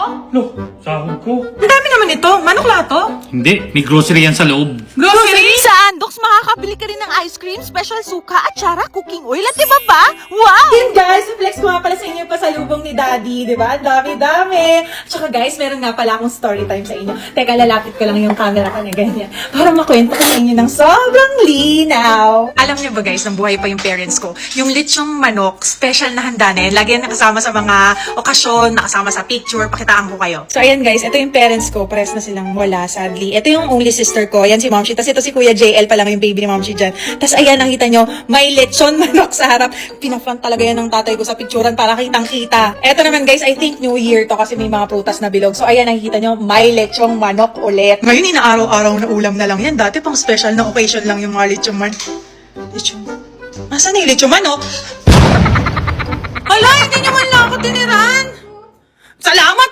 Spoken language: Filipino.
to? Loh, sahod ko. Ang dami naman ito. Manok lato? Hindi, may grocery yan sa loob. Grocery? Sa Andox, makakabili ka rin ng ice cream, special suka, at tsara, cooking oil, at diba ba? Wow! Yun guys, flex ko nga pala sa inyo yung pasalubong ni Daddy, di ba? Dami-dami. Tsaka guys, meron nga pala akong story time sa inyo. Teka, lalapit ko lang yung camera ko na ganyan. Para makwento ko sa inyo ng sobrang linaw. Alam niyo ba guys, nang buhay pa yung parents ko, yung lechong manok, special na handa na yan. Lagi yan nakasama sa mga okasyon, nakasama sa picture, pakitaan ko kayo. So ayan guys, ito yung parents ko, pares na silang wala, sadly. Ito yung only sister ko, yan si Momshi. Tapos ito si Kuya JL pa lang yung baby ni Momshi dyan. Tapos ayan, nakita nyo, may lechon manok sa harap. Pinafront talaga yan ng tatay ko sa picturean para kitang-kita. Ito naman guys, I think New Year to kasi may mga prutas na bilog. So ayan, nakikita nyo, may lechong manok ulit. Ngayon, inaaraw-araw na ulam na lang yan. Dati pang special na occasion lang yung mga lechong manok. Lechong... Nasaan na yung lechong manok? Hala, hindi nyo man lang ako tiniran. Salamat